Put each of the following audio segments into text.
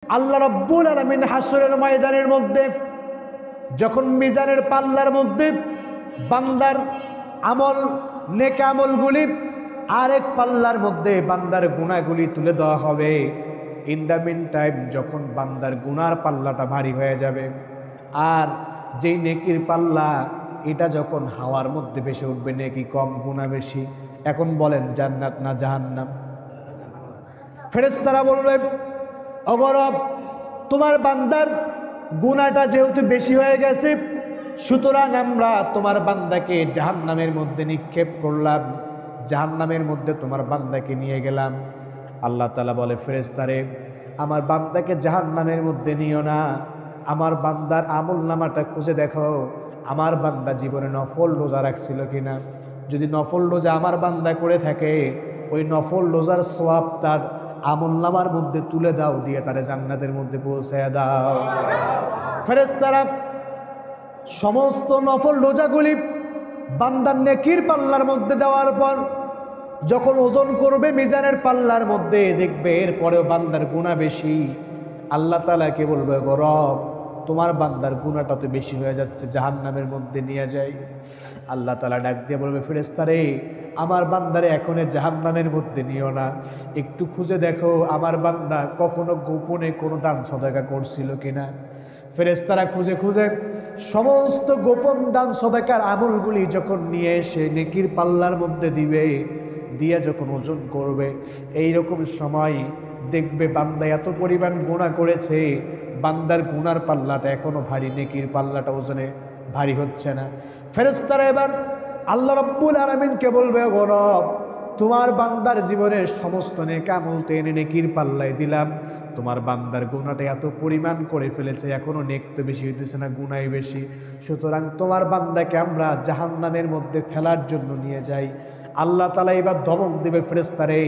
আল্লাহ রাব্বুল আলামিন হাসরের ময়দানের মধ্যে যখন মিজানের পাল্লার মধ্যে বান্দার আমল নেক আমলগুলি আরেক পাল্লার মধ্যে বান্দার গুনাহগুলি তুলে দেওয়া হবে। ইন দ্য মিন টাইম যখন বান্দার গুনার পাল্লাটা ভারী হয়ে যাবে আর যেই নেকির পাল্লা এটা যখন হাওয়ার মধ্যে ভেসে উঠবে, নেকি কম গুনাহ বেশি, এখন বলেন জান্নাত না জাহান্নাম? ফেরেশতারা বলবে ওগো রব, তোমার বান্দার গুনাহটা যেহেতু বেশি হয়ে গেছে সুতরাং আমরা তোমার বান্দাকে জাহান্নামের মধ্যে নিক্ষেপ করলাম, জাহান্নামের মধ্যে তোমার বান্দাকে নিয়ে গেলাম। আল্লাহ তাআলা বলে ফেরেশতারে, আমার বান্দাকে জাহান্নামের মধ্যে নিও না, আমার বান্দার আমলনামাটা খুঁজে দেখো, আমার বান্দা জীবনে নফল রোজা রাখছিল কিনা। যদি নফল রোজা আমার বান্দা করে থাকে ওই নফল রোজার সওয়াব তার আমলনামার মধ্যে তুলে দাও, দিয়ে তারে জান্নাতের মধ্যে পৌঁছায় দাও। ফেরেশতারা সমস্ত নফল রোজাগুলি বান্দার নেকির পাল্লার মধ্যে দেওয়ার পর যখন ওজন করবে মিজানের পাল্লার মধ্যে দেখবে এরপরেও বান্দার গুনাহ বেশি। আল্লাহ তাআলাকে বলবে গো রব, তোমার বান্দার গুনাহটা তো বেশি হয়ে যাচ্ছে, জাহান্নামের মধ্যে নিয়ে যাই। আল্লাহ তাআলা ডাক দিয়ে বলবে ফেরেশতারে, আমার বান্দারে এখনো জাহান্নামের মধ্যে নিও না, একটু খুঁজে দেখো আমার বান্দা কখনো গোপনে কোনো দান সদকা করছিল কিনা। ফেরেশতারা খুঁজে খুঁজে সমস্ত গোপন দান সদকার আমলগুলি যখন নিয়ে এসে নেকির পাল্লার মধ্যে দিবে, দিয়ে যখন ওজন করবে এইরকম সময় দেখবে বান্দা এত পরিমাণ গুনাহ করেছে, বান্দার গুনার পাল্লাটা এখনো ভারী, নেকির পাল্লাটা ওজনে ভারী হচ্ছে না। ফেরেশতারা এবার আল্লাহ রাব্বুল আলামিনকে বলবে গো রব, তোমার বান্দার জীবনের সমস্ত নেক আমল এনে নেকির পাল্লায় দিলাম, তোমার বান্দার গুনাহটা এত পরিমাণ করে ফেলেছে, এখনো নেক তো বেশি হইতেছে না, গুনাহই বেশি, সুতরাং তোমার বান্দাকে আমরা জাহান্নামের মধ্যে ফেলার জন্য নিয়ে যাই। আল্লাহ তাআলা এবার ধমক দেবে ফেরেশতারে,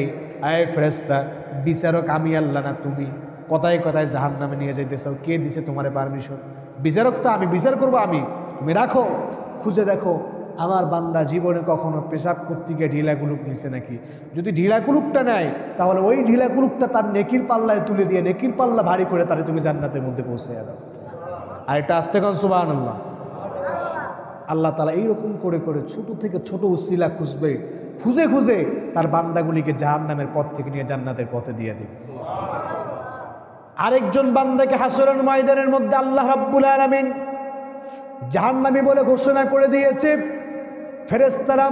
আয় ফেরেশতা, বিচারক আমি আল্লাহ না তুমি, কথায় কথায় জাহান্নামে নিয়ে যাইতেছ, কে দিছে তোমারে পারমিশন? বিচারক তো আমি, বিচার করবো আমি, তুমি রাখো, খুঁজে দেখো আমার বান্দা জীবনে কখনো পেশাব করতে গিয়ে ঢিলা কুলুক নিছে নাকি। যদি ঢিলা কুলুকটা নেয় তাহলে ওই ঢিলা কুলুকটা তার নেকির পাল্লায় তুলে দিয়ে নেকির পাল্লা ভারী করে তারে তুমি জান্নাতের মধ্যে পৌঁছে দাও। আর এটা আস্তে কন সুবহানাল্লাহ। আল্লাহ তাআলা এইরকম করে করে ছোট থেকে ছোট উসিলা খুঁজবে, খুঁজে খুঁজে তার বান্দাগুলিকে জাহান্নামের পথ থেকে নিয়ে জান্নাতের পথে দিয়ে দেবে। আরেকজন বান্দাকে হাসরের ময়দানের মধ্যে আল্লাহ রাব্বুল আলামিন জাহান্নামী বলে ঘোষণা করে দিয়েছে। ফেরেশতারা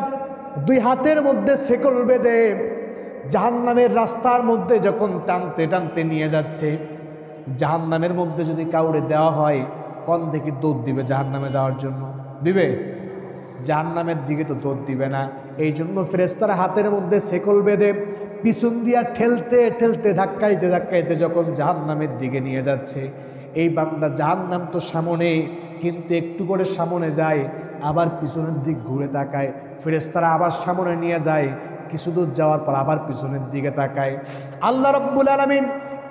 দুই হাতের মধ্যে শেকল বেঁধে জাহান্নামের রাস্তার মধ্যে যখন টানতে টানতে নিয়ে যাচ্ছে, জাহান্নামের মধ্যে যদি কাউরে দেওয়া হয় কোন দিকে দৌড় দিবে জাহান্নামে যাওয়ার জন্য? দিবে? জাহান্নামের দিকে তো দৌড় দিবে না। এই জন্য ফেরেশতারা হাতের মধ্যে শেকল বেঁধে পিছন দিয়া ঠেলতে ঠেলতে ধাক্কাইতে ধাক্কাইতে যখন জাহান্নামের দিকে নিয়ে যাচ্ছে, এই বান্দা জাহান্নাম তো সামনে, কিন্তু একটু করে সামনে যায় আবার পিছনের দিক ঘুরে তাকায়, ফেরেশতারা আবার সামনে নিয়ে যায়, কিছু দূর যাওয়ার পর আবার পিছনের দিকে তাকায়। আল্লাহ রাব্বুল আলামিন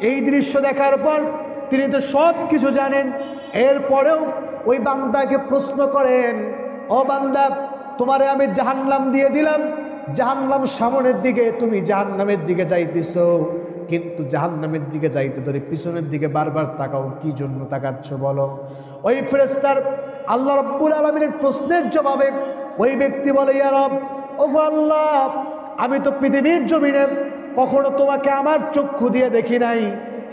এই দৃশ্য দেখার পর তিনি তো সব কিছু জানেন, এরপরেও ওই বান্দাকে প্রশ্ন করেন, ও বান্দা, তোমারে আমি জাহান্নাম দিয়ে দিলাম, জাহান্নাম সামনের দিকে, তুমি জাহান্নামের দিকে যাইতেছো, কিন্তু জাহান্নামের দিকে যাইতে ধরে পিছনের দিকে বারবার তাকাও, কি জন্য তাকাচ্ছ বলো? ওই ফেরেশতার আল্লাহ রাব্বুল আলামিনের প্রশ্নের জবাবে ওই ব্যক্তি বলে, ইয়া রব, ওগো আল্লাহ, আমি তো পৃথিবীর জমিনে কখনো তোমাকে আমার চক্ষু দিয়ে দেখি নাই,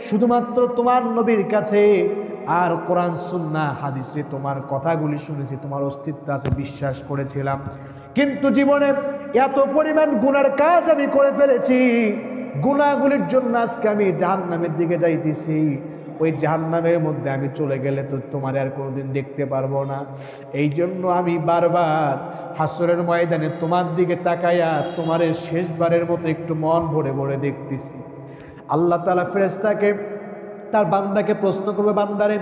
শুধুমাত্র তোমার নবীর কাছে আর কোরআন সুন্নাহ হাদিসে তোমার কথাগুলি শুনেছি, তোমার অস্তিত্ব আছে বিশ্বাস করেছিলাম, কিন্তু জীবনে এত পরিমাণ গুনার কাজ আমি করে ফেলেছি, গুনাহগুলির জন্য আজকে আমি জাহান্নামের দিকে যাইতেছি, ওই জাহান্নামের মধ্যে আমি চলে গেলে তো তোমার আর কোনোদিন দেখতে পারবো না, এই জন্য আমি বারবার হাসরের ময়দানে তোমার দিকে তাকাইয়া তোমার শেষবারের মতো একটু মন ভরে ভরে দেখতেছি। আল্লাহ তাআলা ফেরেশতাকে তার বান্দাকে প্রশ্ন করবে, বান্দারে,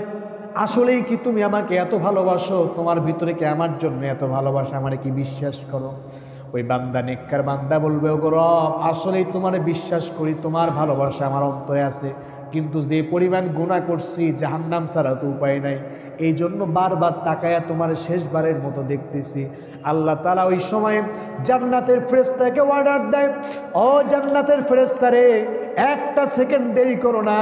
আসলেই কি তুমি আমাকে এত ভালোবাসো? তোমার ভিতরে কি আমার জন্য এত ভালোবাসা, আমারে কি বিশ্বাস করো? ওই বান্দা, নেককার বান্দা বলবে, ওগো রব, আসলেই তোমারে বিশ্বাস করি, তোমার ভালোবাসা আমার অন্তরে আছে, কিন্তু যে পরিমাণ গুনাহ করছি জাহান্নাম ছাড়া তো উপায় নাই, এই জন্য বারবার তাকায়া তোমার শেষবারের মতো দেখতেছি। আল্লাহ তাআলা ওই সময় জান্নাতের ফেরেশতাকে অর্ডার দেয়, ও জান্নাতের ফেরেশতারে, একটা সেকেন্ড দেরি করো না,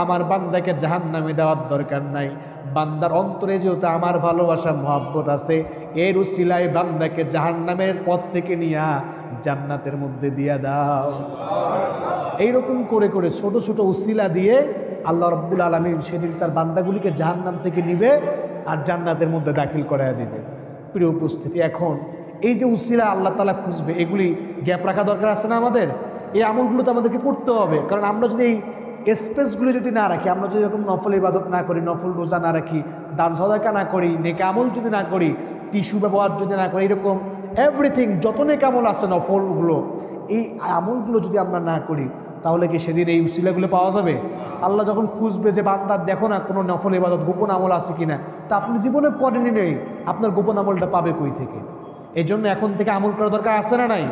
আমার বান্দাকে জাহান্নামে দেওয়ার দরকার নাই। বান্দার অন্তরে যেহেতু আমার ভালোবাসা মহব্বত আছে, এর উসিলায় বান্দাকে জাহান্নামের পথ থেকে নিয়া জান্নাতের মধ্যে দিয়ে দাও। এইরকম করে করে ছোট ছোট উসিলা দিয়ে আল্লাহ রাব্বুল আলামিন সেদিন তার বান্দাগুলিকে জাহান্নাম থেকে নিবে আর জান্নাতের মধ্যে দাখিল করায় দিবে। প্রিয় উপস্থিতি, এখন এই যে উসিলা আল্লাহ তাআলা খুঁজবে, এগুলি গ্যাপ রাখা দরকার আছে না আমাদের? এই আমলগুলো তো আমাদেরকে করতে হবে, কারণ আমরা যদি এই স্পেসগুলো যদি না রাখি, আমরা যদি এরকম নফল ইবাদত না করি, নফল রোজা না রাখি, দান সাদাকা না করি, নেক আমল যদি না করি, টিস্যু ব্যবহার যদি না করি, এরকম এভরিথিং যত নেক আমল আছে নফলগুলো, এই আমলগুলো যদি আমরা না করি, তাহলে কি সেদিন এই উসিলাগুলো পাওয়া যাবে? আল্লাহ যখন খুঁজবে যে বান্দার দেখো না কোনো নফল ইবাদত গোপন আমল আছে কিনা, তা আপনি জীবনে করেনি নেই, আপনার গোপন আমলটা পাবে কই থেকে? এই জন্য এখন থেকে আমল করা দরকার আছে না নাই?